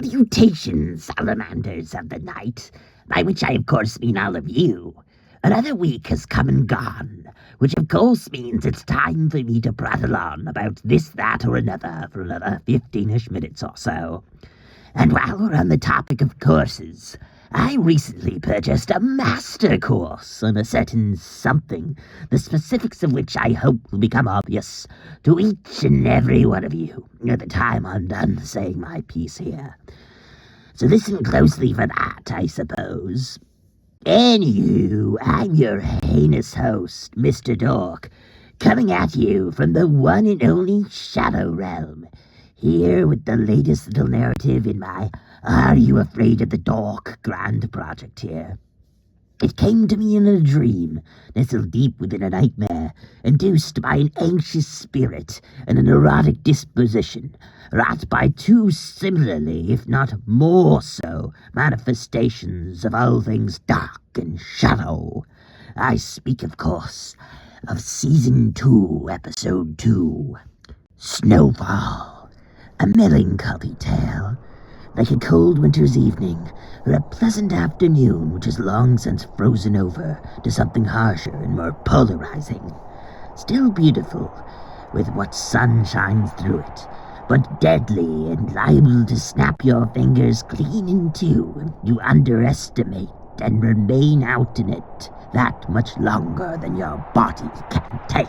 Salutations, salamanders of the night, by which I of course mean all of you. Another week has come and gone, which of course means it's time for me to prattle on about this, that, or another for another 15-ish minutes or so. And while we're on the topic of courses, I recently purchased a master course on a certain something, the specifics of which I hope will become obvious to each and every one of you at the time I'm done saying my piece here. So listen closely for that, I suppose. Anywho, I'm your heinous host, Mr. Dork, coming at you from the one and only Shadow Realm, here with the latest little narrative in my Are You Afraid of the Dork grand project here. It came to me in a dream, nestled deep within a nightmare, induced by an anxious spirit and an erotic disposition, wrought by two similarly, if not more so, manifestations of all things dark and shadow. I speak, of course, of Season 2, Episode 2, Snowfall, a melancholy tale, like a cold winter's evening, or a pleasant afternoon which has long since frozen over to something harsher and more polarizing. Still beautiful, with what sun shines through it, but deadly and liable to snap your fingers clean in two if you underestimate and remain out in it that much longer than your body can take.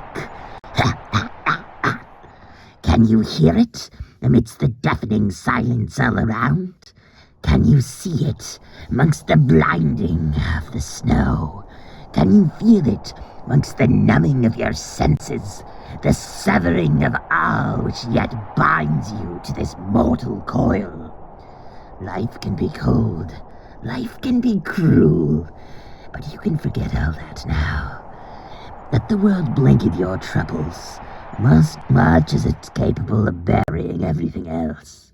Can you hear it amidst the deafening silence all around? Can you see it amongst the blinding of the snow? Can you feel it amongst the numbing of your senses, the severing of all which yet binds you to this mortal coil? Life can be cold, life can be cruel, but you can forget all that now. Let the world blanket your troubles, much as it's capable of burying everything else.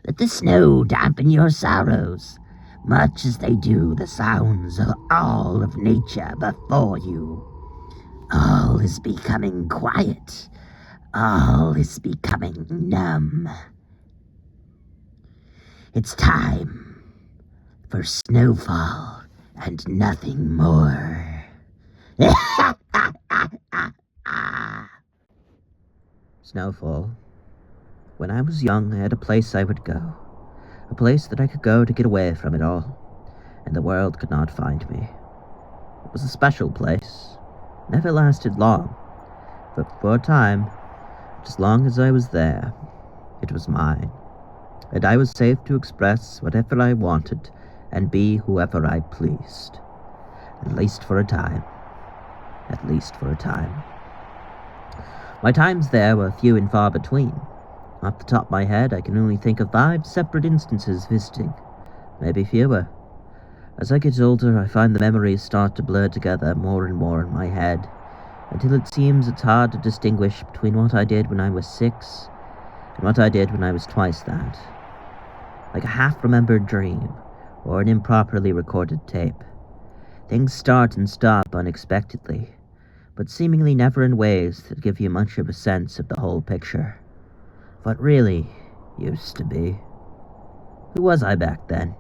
Let the snow dampen your sorrows, much as they do the sounds of all of nature before you. All is becoming quiet. All is becoming numb. It's time for Snowfall and nothing more. Snowfall. When I was young, I had a place I would go. A place that I could go to get away from it all, and the world could not find me. It was a special place. Never lasted long, but for a time, as long as I was there, it was mine, and I was safe to express whatever I wanted and be whoever I pleased. At least for a time. At least for a time. My times there were few and far between. Off the top of my head, I can only think of 5 separate instances visiting, maybe fewer. As I get older, I find the memories start to blur together more and more in my head, until it seems it's hard to distinguish between what I did when I was 6 and what I did when I was twice that. Like a half-remembered dream, or an improperly recorded tape. Things start and stop unexpectedly, but seemingly never in ways that give you much of a sense of the whole picture. What really used to be. Who was I back then?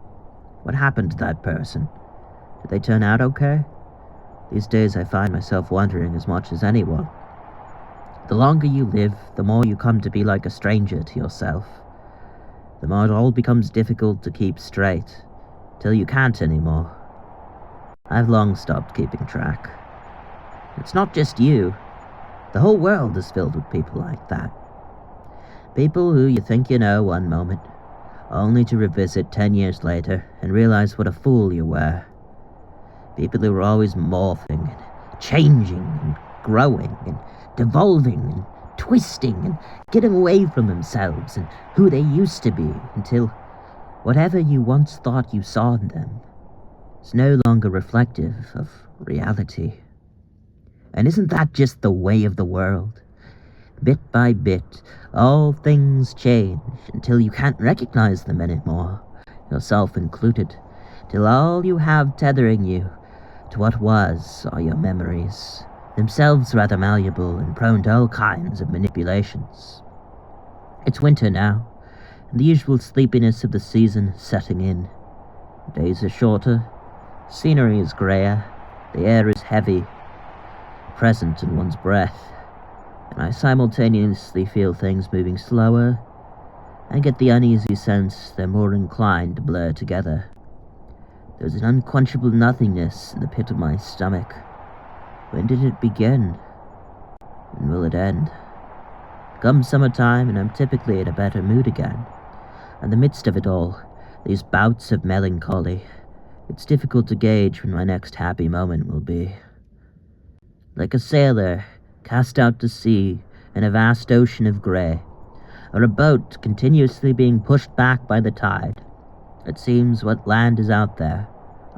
What happened to that person? Did they turn out okay? These days I find myself wondering as much as anyone. The longer you live, the more you come to be like a stranger to yourself. The more it all becomes difficult to keep straight, till you can't anymore. I've long stopped keeping track. It's not just you. The whole world is filled with people like that. People who you think you know one moment, only to revisit 10 years later and realize what a fool you were. People who are always morphing and changing and growing and devolving and twisting and getting away from themselves and who they used to be until whatever you once thought you saw in them is no longer reflective of reality. And isn't that just the way of the world? Bit by bit, all things change until you can't recognize them anymore, yourself included, till all you have tethering you to what was are your memories, themselves rather malleable and prone to all kinds of manipulations. It's winter now, and the usual sleepiness of the season setting in. Days are shorter, scenery is greyer, the air is heavy, present in one's breath, and I simultaneously feel things moving slower and get the uneasy sense they're more inclined to blur together. There's an unquenchable nothingness in the pit of my stomach. When did it begin? When will it end? Comes summertime, and I'm typically in a better mood again. In the midst of it all, these bouts of melancholy, it's difficult to gauge when my next happy moment will be. Like a sailor cast out to sea in a vast ocean of grey, or a boat continuously being pushed back by the tide, it seems what land is out there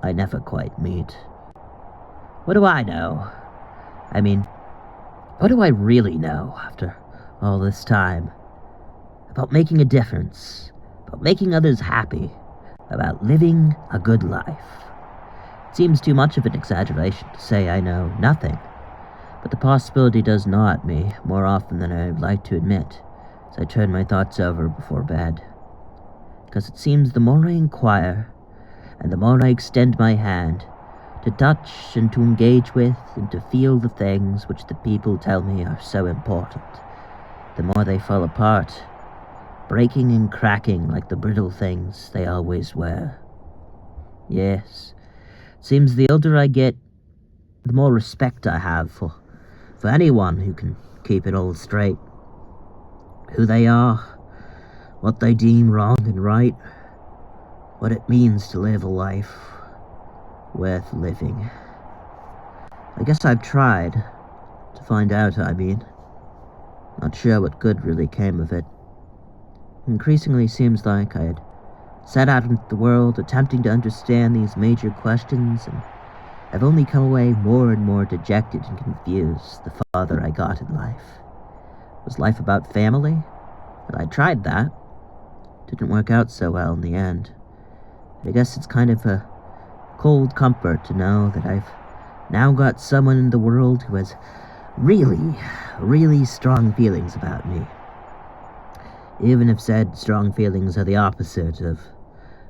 I never quite meet. What do I know? I mean, what do I really know after all this time? About making a difference, about making others happy, about living a good life. It seems too much of an exaggeration to say I know nothing, but the possibility does gnaw at me more often than I'd like to admit as I turn my thoughts over before bed. Because it seems the more I inquire, and the more I extend my hand to touch and to engage with and to feel the things which the people tell me are so important, the more they fall apart, breaking and cracking like the brittle things they always were. Yes, it seems the older I get, the more respect I have for anyone who can keep it all straight. Who they are, what they deem wrong and right, what it means to live a life worth living. I guess I've tried to find out, Not sure what good really came of it. Increasingly seems like I had set out into the world attempting to understand these major questions, and I've only come away more and more dejected and confused the farther I got in life. Was life about family? Well, I tried that. Didn't work out so well in the end. But I guess it's kind of a cold comfort to know that I've now got someone in the world who has really, really strong feelings about me. Even if said strong feelings are the opposite of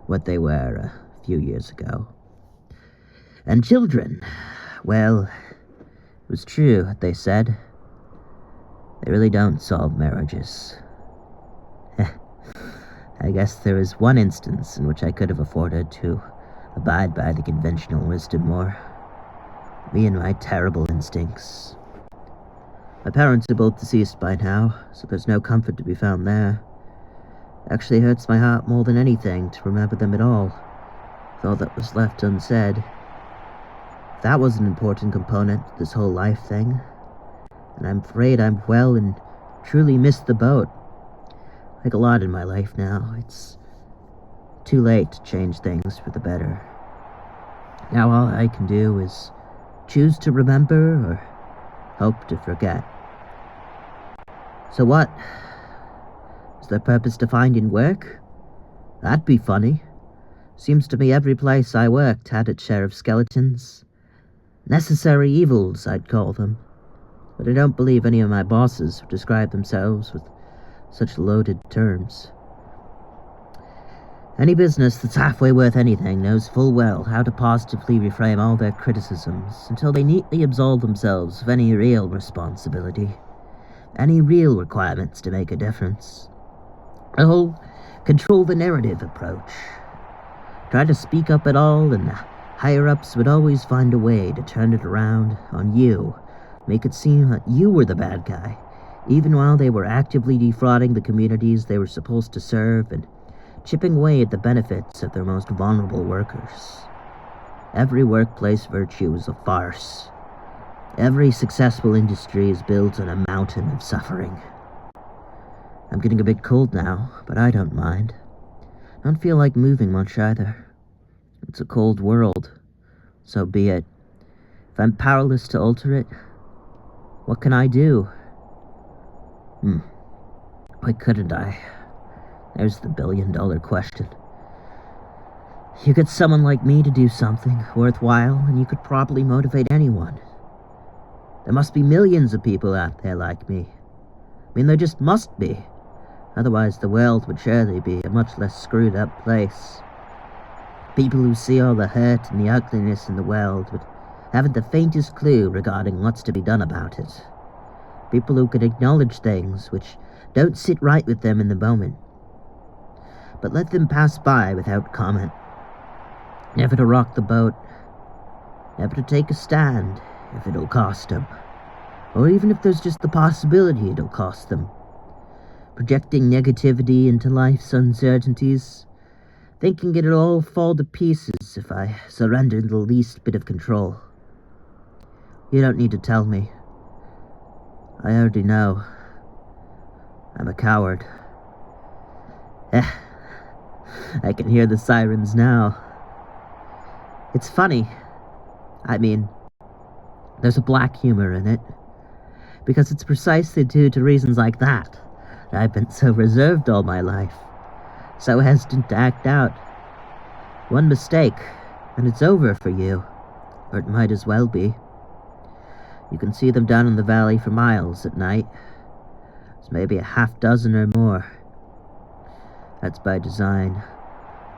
what they were a few years ago. And children, well, it was true what they said. They really don't solve marriages. I guess there is one instance in which I could have afforded to abide by the conventional wisdom more. Me and my terrible instincts. My parents are both deceased by now, so there's no comfort to be found there. It actually hurts my heart more than anything to remember them at all, with all that was left unsaid. That was an important component to this whole life thing, and I'm afraid I'm well and truly missed the boat. Like a lot in my life now, it's too late to change things for the better. Now all I can do is choose to remember or hope to forget. So what? Is there purpose to find in work? That'd be funny. Seems to me every place I worked had its share of skeletons. Necessary evils, I'd call them. But I don't believe any of my bosses would describe themselves with such loaded terms. Any business that's halfway worth anything knows full well how to positively reframe all their criticisms until they neatly absolve themselves of any real responsibility, any real requirements to make a difference. The whole control the narrative approach. Try to speak up at all, and the higher-ups would always find a way to turn it around on you, make it seem that you were the bad guy, even while they were actively defrauding the communities they were supposed to serve and chipping away at the benefits of their most vulnerable workers. Every workplace virtue is a farce. Every successful industry is built on a mountain of suffering. I'm getting a bit cold now, but I don't mind. I don't feel like moving much either. It's a cold world. So be it. If I'm powerless to alter it, what can I do? Why couldn't I? There's the billion-dollar question. You get someone like me to do something worthwhile, and you could probably motivate anyone. There must be millions of people out there like me. I mean, there just must be. Otherwise the world would surely be a much less screwed up place. People who see all the hurt and the ugliness in the world would haven't the faintest clue regarding what's to be done about it. People who can acknowledge things which don't sit right with them in the moment, but let them pass by without comment. Never to rock the boat, never to take a stand if it'll cost them, or even if there's just the possibility it'll cost them. Projecting negativity into life's uncertainties, thinking it'll all fall to pieces if I surrender the least bit of control. You don't need to tell me. I already know. I'm a coward. I can hear the sirens now. It's funny. I mean, there's a black humor in it. Because it's precisely due to reasons like that I've been so reserved all my life. So hesitant to act out. One mistake, and it's over for you. Or it might as well be. You can see them down in the valley for miles at night. There's maybe a half dozen or more. That's by design.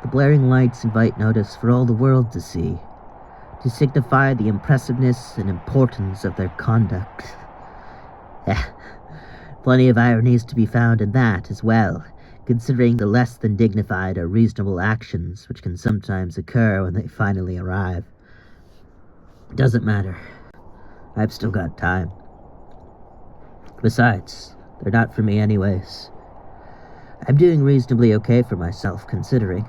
The blaring lights invite notice for all the world to see, to signify the impressiveness and importance of their conduct. Plenty of ironies to be found in that as well, considering the less than dignified or reasonable actions which can sometimes occur when they finally arrive. Doesn't matter. I've still got time. Besides, they're not for me anyways. I'm doing reasonably okay for myself, considering.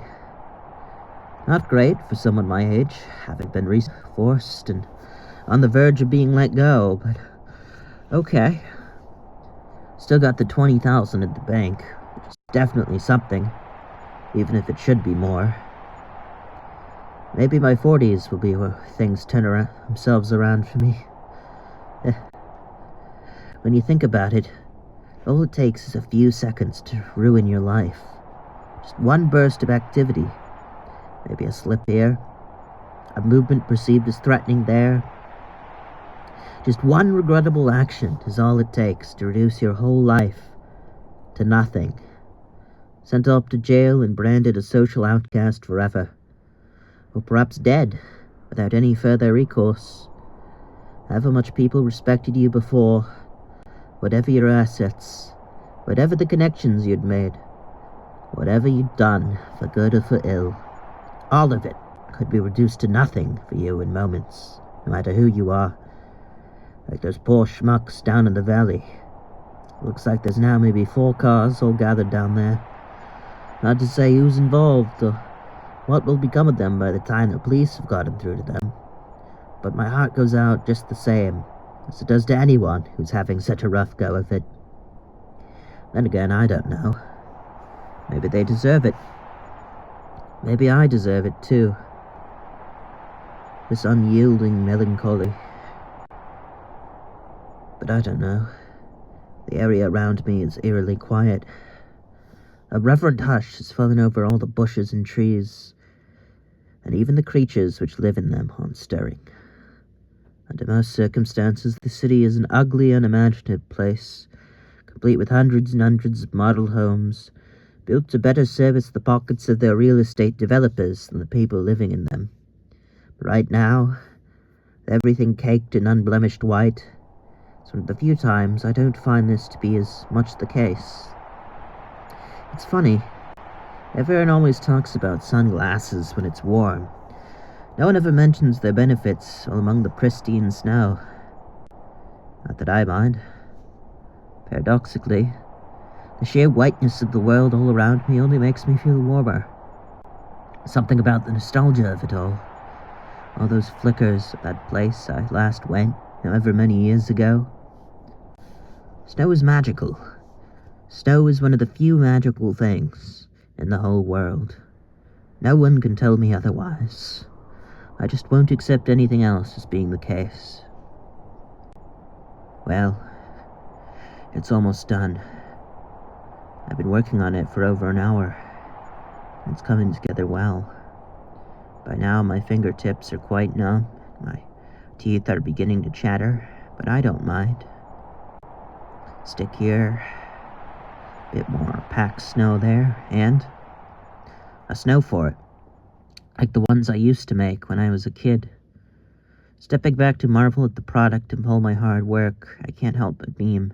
Not great for someone my age, having been forced and on the verge of being let go, but okay. Still got the 20,000 at the bank, which is definitely something, even if it should be more. Maybe my 40s will be where things turn themselves around for me. When you think about it, all it takes is a few seconds to ruin your life. Just one burst of activity. Maybe a slip here, a movement perceived as threatening there. Just one regrettable action is all it takes to reduce your whole life to nothing. Sent up to jail and branded a social outcast forever. Or perhaps dead, without any further recourse. However much people respected you before, whatever your assets, whatever the connections you'd made, whatever you'd done, for good or for ill, all of it could be reduced to nothing for you in moments, no matter who you are. Like those poor schmucks down in the valley. Looks like there's now maybe 4 cars all gathered down there. Not to say who's involved, or what will become of them by the time the police have gotten through to them. But my heart goes out just the same, as it does to anyone who's having such a rough go of it. Then again, I don't know. Maybe they deserve it. Maybe I deserve it too. This unyielding melancholy. But I don't know. The area around me is eerily quiet. A reverent hush has fallen over all the bushes and trees, and even the creatures which live in them aren't stirring. Under most circumstances, the city is an ugly, unimaginative place, complete with hundreds and hundreds of model homes, built to better service the pockets of their real estate developers than the people living in them. But right now, with everything caked in unblemished white, it's one of the few times I don't find this to be as much the case. It's funny. Everyone always talks about sunglasses when it's warm. No one ever mentions their benefits while among the pristine snow. Not that I mind. Paradoxically, the sheer whiteness of the world all around me only makes me feel warmer. Something about the nostalgia of it all. All those flickers of that place I last went, however many years ago. Snow is magical. Snow is one of the few magical things in the whole world. No one can tell me otherwise. I just won't accept anything else as being the case. Well, it's almost done. I've been working on it for over an hour. It's coming together well. By now my fingertips are quite numb. My teeth are beginning to chatter, but I don't mind. Stick here. Bit more packed snow there, and a snow fort, like the ones I used to make when I was a kid. Stepping back to marvel at the product and all my hard work, I can't help but beam.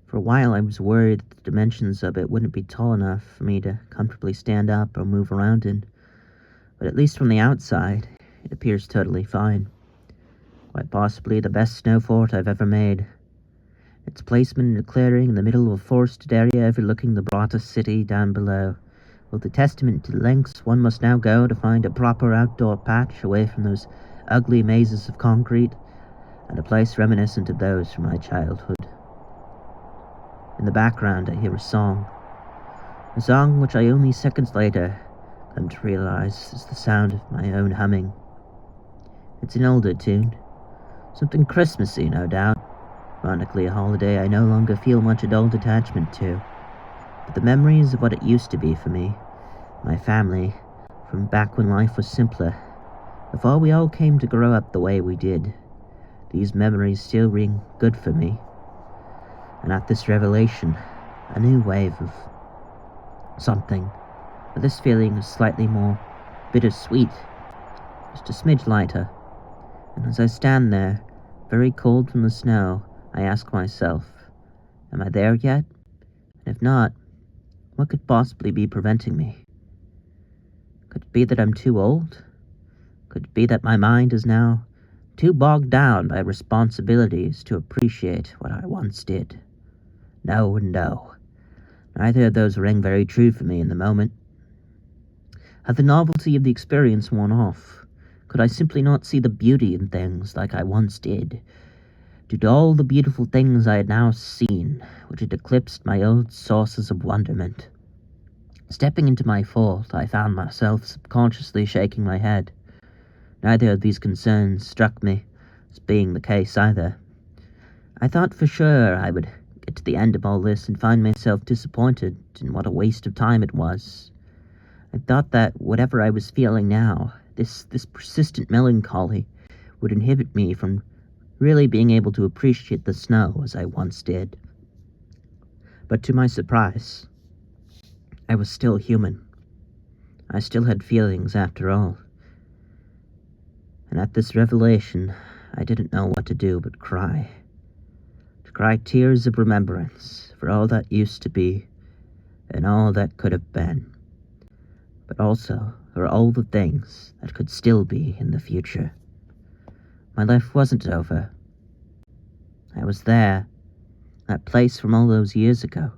For a while I was worried that the dimensions of it wouldn't be tall enough for me to comfortably stand up or move around in, but at least from the outside, it appears totally fine. Quite possibly the best snow fort I've ever made. Its placement in a clearing in the middle of a forested area overlooking the broader city down below, both a testament to the lengths one must now go to find a proper outdoor patch away from those ugly mazes of concrete, and a place reminiscent of those from my childhood. In the background I hear a song which I only seconds later come to realize is the sound of my own humming. It's an older tune, something Christmassy, no doubt. Ironically, a holiday I no longer feel much adult attachment to, but the memories of what it used to be for me, my family, from back when life was simpler, before we all came to grow up the way we did, these memories still ring good for me. And at this revelation, a new wave of something, but this feeling is slightly more bittersweet, just a smidge lighter. And as I stand there, very cold from the snow, I ask myself, am I there yet? And if not, what could possibly be preventing me? Could it be that I'm too old? Could it be that my mind is now too bogged down by responsibilities to appreciate what I once did? No and no. Neither of those ring very true for me in the moment. Had the novelty of the experience worn off? Could I simply not see the beauty in things like I once did? Did all the beautiful things I had now seen, which had eclipsed my old sources of wonderment? Stepping into my fault, I found myself subconsciously shaking my head. Neither of these concerns struck me as being the case either. I thought for sure I would get to the end of all this and find myself disappointed in what a waste of time it was. I thought that whatever I was feeling now, this persistent melancholy, would inhibit me from really being able to appreciate the snow as I once did. But to my surprise, I was still human. I still had feelings after all. And at this revelation, I didn't know what to do but cry. To cry tears of remembrance for all that used to be and all that could have been, but also for all the things that could still be in the future. My life wasn't over. I was there, that place from all those years ago.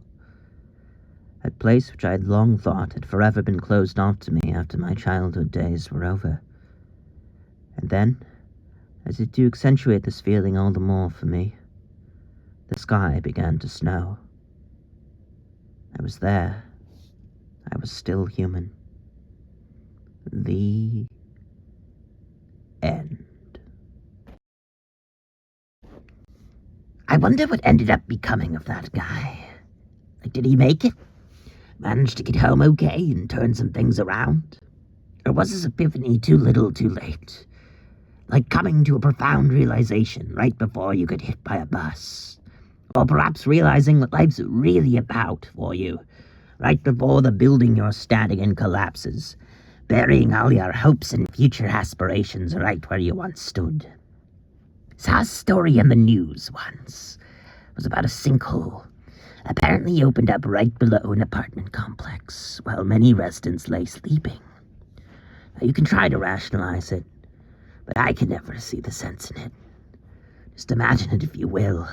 That place which I had long thought had forever been closed off to me after my childhood days were over. And then, as if to accentuate this feeling all the more for me, the sky began to snow. I was there. I was still human. The end. I wonder what ended up becoming of that guy. Like, did he make it? Manage to get home okay and turn some things around? Or was his epiphany too little too late? Like coming to a profound realization right before you get hit by a bus. Or perhaps realizing what life's really about for you, right before the building you're standing in collapses, burying all your hopes and future aspirations right where you once stood. Saw a story in the news once. It was about a sinkhole. Apparently opened up right below an apartment complex, while many residents lay sleeping. Now, you can try to rationalize it, but I can never see the sense in it. Just imagine it, if you will.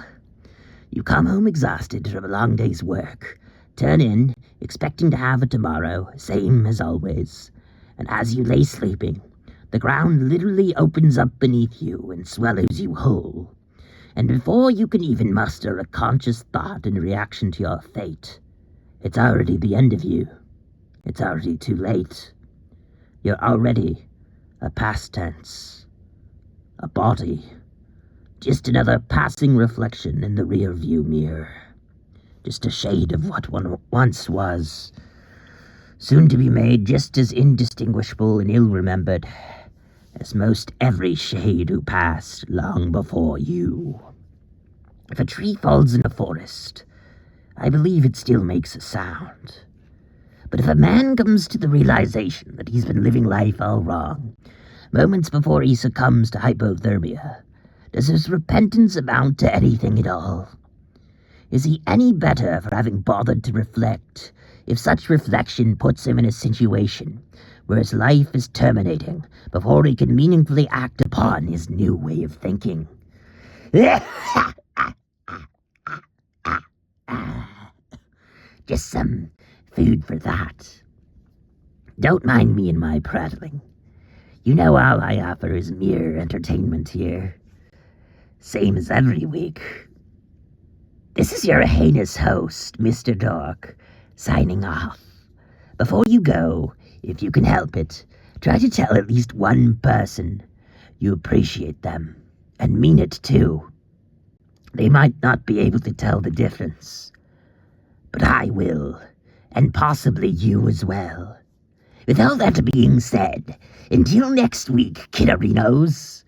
You come home exhausted from a long day's work, turn in, expecting to have a tomorrow, same as always, and as you lay sleeping, the ground literally opens up beneath you and swallows you whole. And before you can even muster a conscious thought in reaction to your fate, it's already the end of you. It's already too late. You're already a past tense, a body, just another passing reflection in the rear-view mirror, just a shade of what one once was, soon to be made just as indistinguishable and ill-remembered as most every shade who passed long before you. If a tree falls in a forest, I believe it still makes a sound. But if a man comes to the realization that he's been living life all wrong, moments before he succumbs to hypothermia, does his repentance amount to anything at all? Is he any better for having bothered to reflect, if such reflection puts him in a situation where his life is terminating before he can meaningfully act upon his new way of thinking? Just some food for that. Don't mind me and my prattling. You know all I offer is mere entertainment here. Same as every week. This is your heinous host, Mr. Dork, signing off. Before you go, if you can help it, try to tell at least one person you appreciate them, and mean it too. They might not be able to tell the difference, but I will, and possibly you as well. With all that being said, until next week, Kidderinos,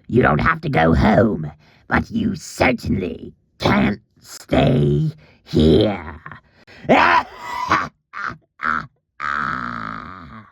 you don't have to go home, but you certainly can't stay here.